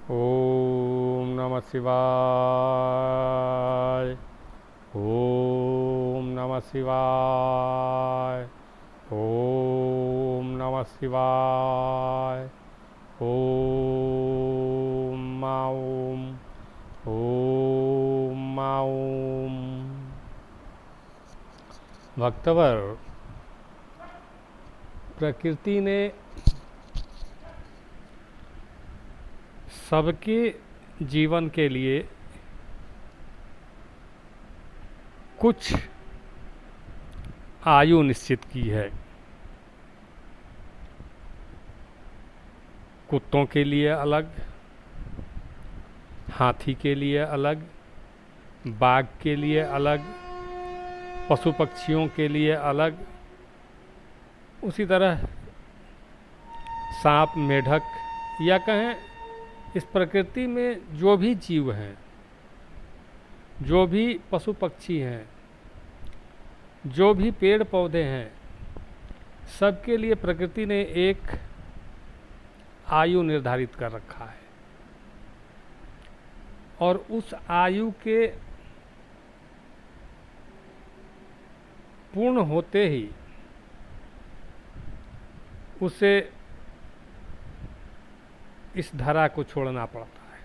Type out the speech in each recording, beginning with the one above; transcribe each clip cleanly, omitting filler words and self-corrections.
ओम नमः शिवाय। ओम नमः शिवाय। ओम नमः शिवाय। ओम माओम। ओम माओम। भक्तवर, प्रकृति ने सबके जीवन के लिए कुछ आयु निश्चित की है। कुत्तों के लिए अलग, हाथी के लिए अलग, बाघ के लिए अलग, पशु पक्षियों के लिए अलग, उसी तरह सांप, मेढक या कहें इस प्रकृति में जो भी जीव हैं, जो भी पशु पक्षी हैं, जो भी पेड़ पौधे हैं, सबके लिए प्रकृति ने एक आयु निर्धारित कर रखा है। और उस आयु के पूर्ण होते ही उसे इस धरा को छोड़ना पड़ता है।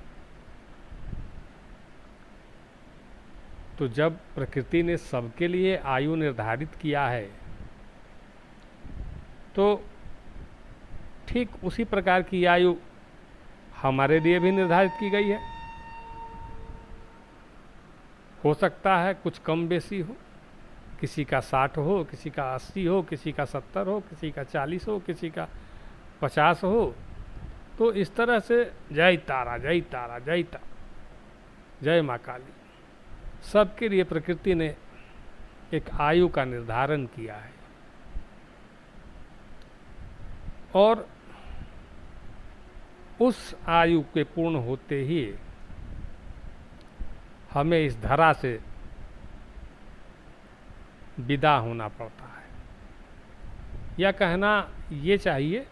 तो जब प्रकृति ने सबके लिए आयु निर्धारित किया है, तो ठीक उसी प्रकार की आयु हमारे लिए भी निर्धारित की गई है। हो सकता है कुछ कम बेसी हो, किसी का 60 हो, किसी का 80 हो, किसी का 70 हो, किसी का 40 हो, किसी का 50 हो। तो इस तरह से जय तारा, जय तारा, जय तारा, जय माँ काली, सबके लिए प्रकृति ने एक आयु का निर्धारण किया है। और उस आयु के पूर्ण होते ही हमें इस धरा से विदा होना पड़ता है, या कहना ये चाहिए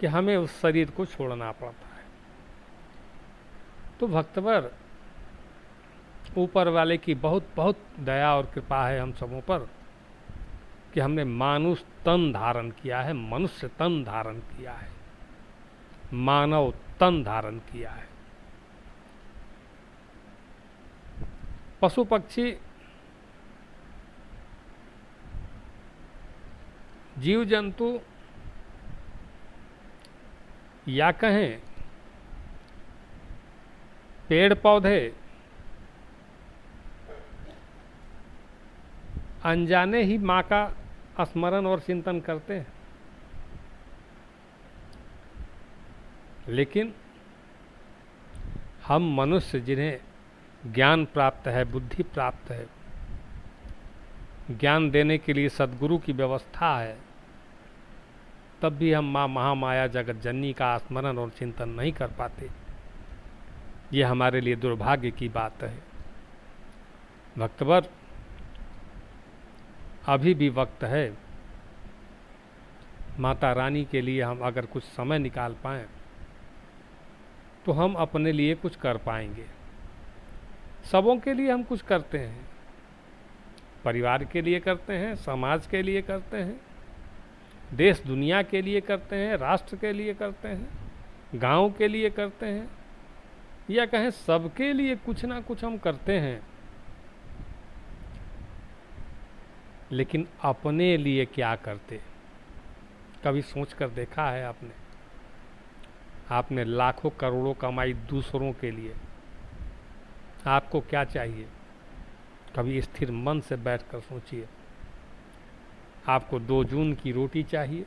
कि हमें उस शरीर को छोड़ना पड़ता है। तो भक्तवर, ऊपर वाले की बहुत बहुत दया और कृपा है हम सबों पर कि हमने मानुष तन धारण किया है, मनुष्य तन धारण किया है, मानव तन धारण किया है। पशु पक्षी, जीव जंतु या कहें पेड़ पौधे अनजाने ही माँ का स्मरण और चिंतन करते हैं। लेकिन हम मनुष्य, जिन्हें ज्ञान प्राप्त है, बुद्धि प्राप्त है, ज्ञान देने के लिए सद्गुरु की व्यवस्था है, तब भी हम माँ महामाया जगत जननी का स्मरण और चिंतन नहीं कर पाते। ये हमारे लिए दुर्भाग्य की बात है। भक्तवर, अभी भी वक्त है। माता रानी के लिए हम अगर कुछ समय निकाल पाएं तो हम अपने लिए कुछ कर पाएंगे। सबों के लिए हम कुछ करते हैं, परिवार के लिए करते हैं, समाज के लिए करते हैं, देश दुनिया के लिए करते हैं, राष्ट्र के लिए करते हैं, गांव के लिए करते हैं, या कहें सबके लिए कुछ ना कुछ हम करते हैं। लेकिन अपने लिए क्या करते? कभी सोच कर देखा है आपने? आपने लाखों करोड़ों कमाई दूसरों के लिए, आपको क्या चाहिए? कभी स्थिर मन से बैठकर सोचिए। आपको 2 जून की रोटी चाहिए,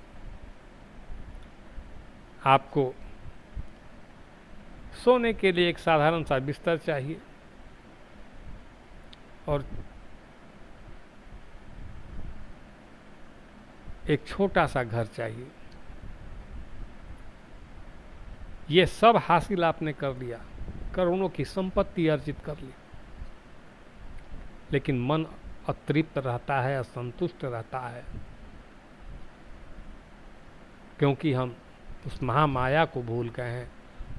आपको सोने के लिए एक साधारण सा बिस्तर चाहिए, और एक छोटा सा घर चाहिए। ये सब हासिल आपने कर लिया, करोड़ों की संपत्ति अर्जित कर ली, लेकिन मन अतृप्त रहता है, असंतुष्ट रहता है, क्योंकि हम उस महामाया को भूल गए हैं,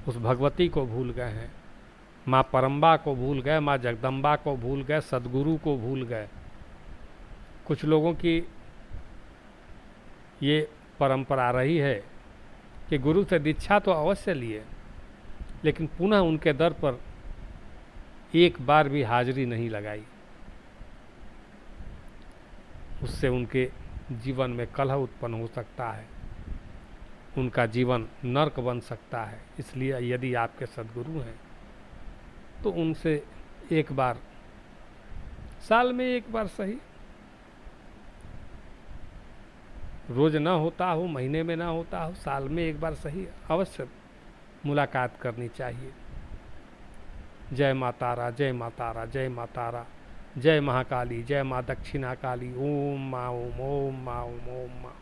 उस भगवती को भूल गए हैं, माँ परम्बा को भूल गए, माँ जगदम्बा को भूल गए, सदगुरु को भूल गए। कुछ लोगों की ये परंपरा रही है कि गुरु से दीक्षा तो अवश्य लिए, लेकिन पुनः उनके दर पर एक बार भी हाजिरी नहीं लगाई। उससे उनके जीवन में कलह उत्पन्न हो सकता है, उनका जीवन नरक बन सकता है। इसलिए यदि आपके सद्गुरु हैं तो उनसे एक बार, साल में एक बार सही, रोज ना होता हो, महीने में ना होता हो, साल में एक बार सही अवश्य मुलाकात करनी चाहिए। जय माता तारा, जय माता तारा, जय माता तारा, जय महाकाली, जय माँ दक्षिणा काली। ओम माँ ओम, ओम माँ ओम, ओम माँ।